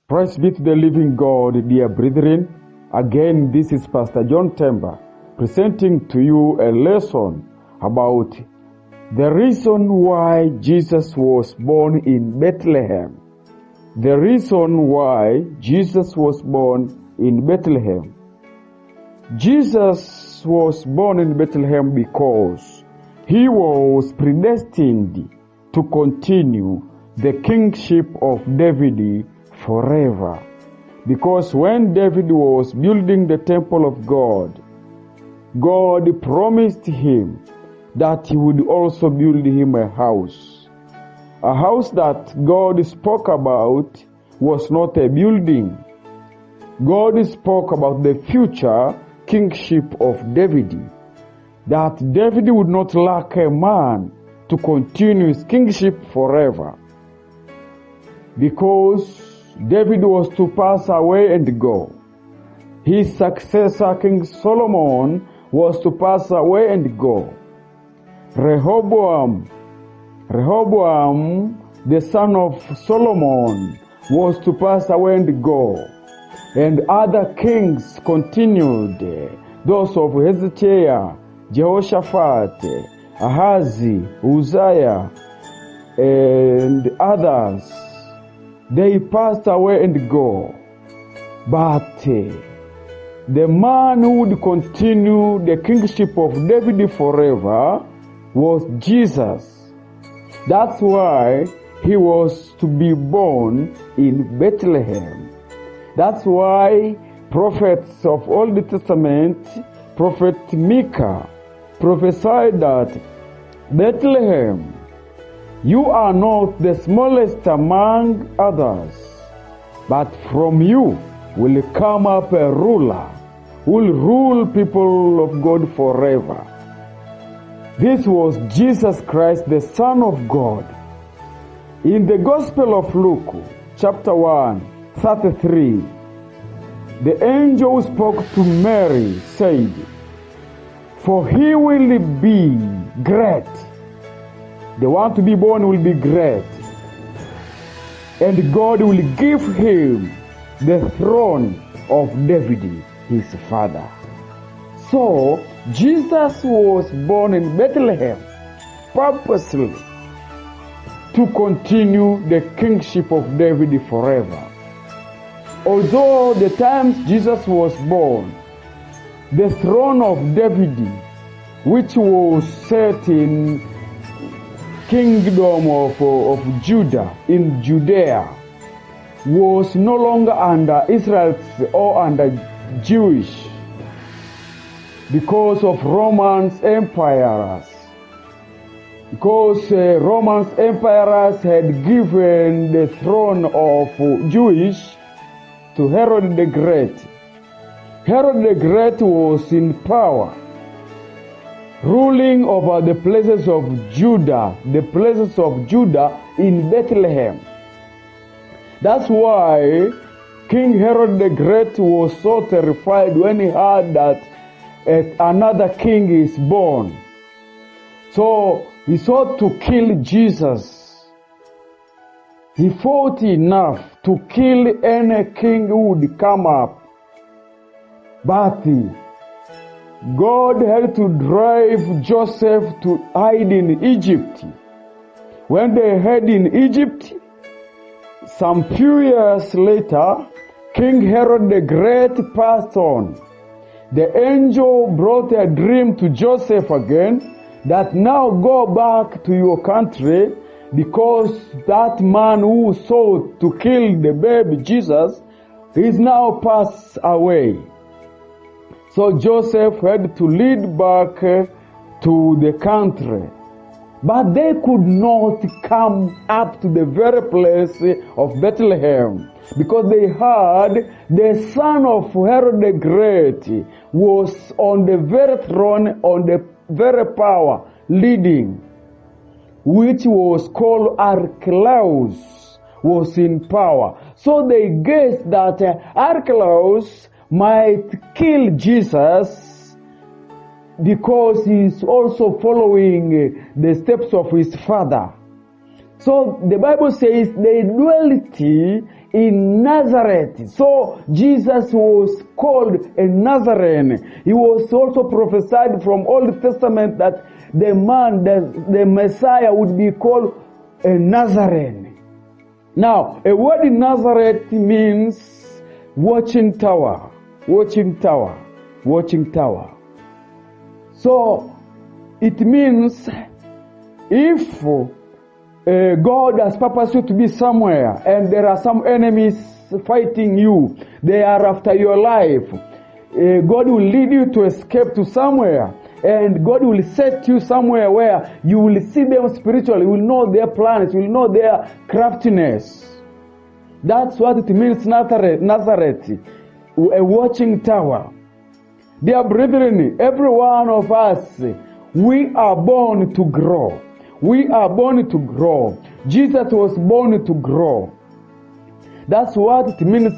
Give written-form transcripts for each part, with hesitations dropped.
Praise be to the living God, dear brethren. Again, this is Pastor John Temba presenting to you a lesson about the reason why Jesus was born in Bethlehem. The reason why Jesus was born in Bethlehem. Jesus was born in Bethlehem because he was predestined to continue the kingship of David forever. Because when David was building the temple of God, God promised him that he would also build him a house. A house that God spoke about was not a building. God spoke about the future kingship of David, that David would not lack a man to continue his kingship forever. Because David was to pass away and go. His successor, King Solomon, was to pass away and go. Rehoboam, the son of Solomon, was to pass away and go. And other kings continued, those of Hezekiah, Jehoshaphat, Ahazi, Uzziah, and others. They passed away and go. But the man who would continue the kingship of David forever was Jesus. That's why he was to be born in Bethlehem. That's why prophets of Old Testament, Prophet Micah, prophesied that Bethlehem, you are not the smallest among others, but from you will come up a ruler who will rule people of God forever. This was Jesus Christ, the Son of God. In the Gospel of Luke, chapter 1, 33, the angel who spoke to Mary said, "For he will be great." The one to be born will be great. And God will give him the throne of David, his father. So, Jesus was born in Bethlehem purposely to continue the kingship of David forever. Although the times Jesus was born, the throne of David, which was set in kingdom of Judah, in Judea, was no longer under Israel or under Jewish because of Roman empires. Because Roman empires had given the throne of Jewish to Herod the Great. Herod the Great was in power, ruling over the places of Judah in Bethlehem. That's why King Herod the Great was so terrified when he heard that another king is born. So he sought to kill Jesus. He fought enough to kill any king who would come up. But God had to drive Joseph to hide in Egypt. When they hid in Egypt, some few years later, King Herod the Great passed on. The angel brought a dream to Joseph again that now go back to your country because that man who sought to kill the baby Jesus is now passed away. So Joseph had to lead back to the country. But they could not come up to the very place of Bethlehem because they heard the son of Herod the Great was on the very throne, on the very power, leading, which was called Archelaus, was in power. So they guessed that Archelaus might kill Jesus because he's also following the steps of his father. So the Bible says they dwelt in Nazareth. So Jesus was called a Nazarene. He was also prophesied from Old Testament that the Messiah would be called a Nazarene. Now, a word in Nazareth means watching tower, watching tower, watching tower. So, it means if God has purposed you to be somewhere and there are some enemies fighting you, they are after your life, God will lead you to escape to somewhere, and God will set you somewhere where you will see them spiritually, you will know their plans, you will know their craftiness. That's what it means, Nazareth, a watching tower. Dear brethren, every one of us, we are born to grow. We are born to grow. Jesus was born to grow. That's what it means,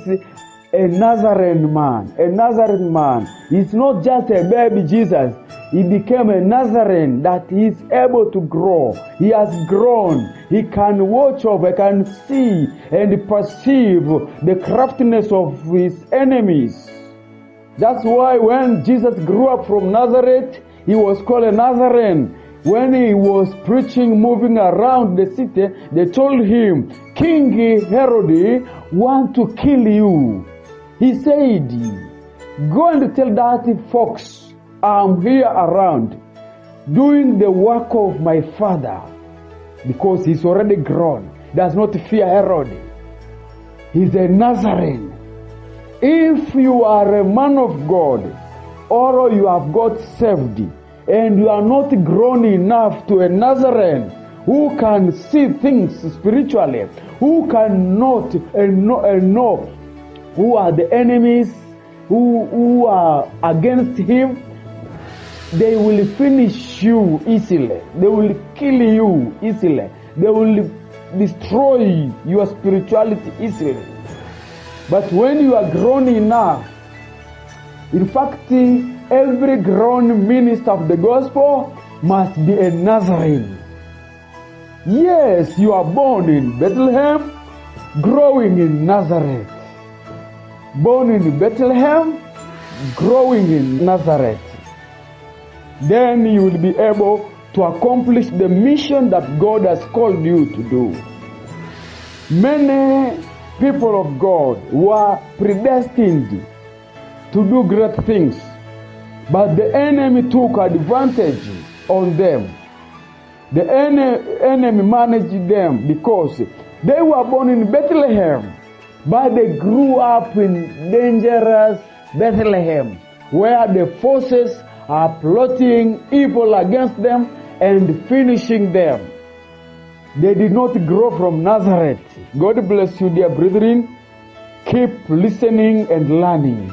a Nazarene man. A Nazarene man. He's not just a baby Jesus. He became a Nazarene that he is able to grow. He has grown. He can watch over, can see and perceive the craftiness of his enemies. That's why when Jesus grew up from Nazareth, he was called a Nazarene. When he was preaching, moving around the city, they told him, King Herod want to kill you. He said, go and tell that fox, I'm here around, doing the work of my father, because he's already grown. Does not fear Herod. He's a Nazarene. If you are a man of God, or you have got saved, and you are not grown enough to a Nazarene who can see things spiritually, who can note and know who are the enemies, who are against him, they will finish you easily. They will kill you easily. They will destroy your spirituality easily. But when you are grown enough, in fact, every grown minister of the gospel must be a Nazarene. Yes, you are born in Bethlehem, growing in Nazareth. Born in Bethlehem, growing in Nazareth. Then you will be able to accomplish the mission that God has called you to do. Many people of God were predestined to do great things, but the enemy took advantage on them. The enemy managed them because they were born in Bethlehem, but they grew up in dangerous Bethlehem, where the forces are plotting evil against them and finishing them. They did not grow from Nazareth. God bless you, dear brethren. Keep listening and learning.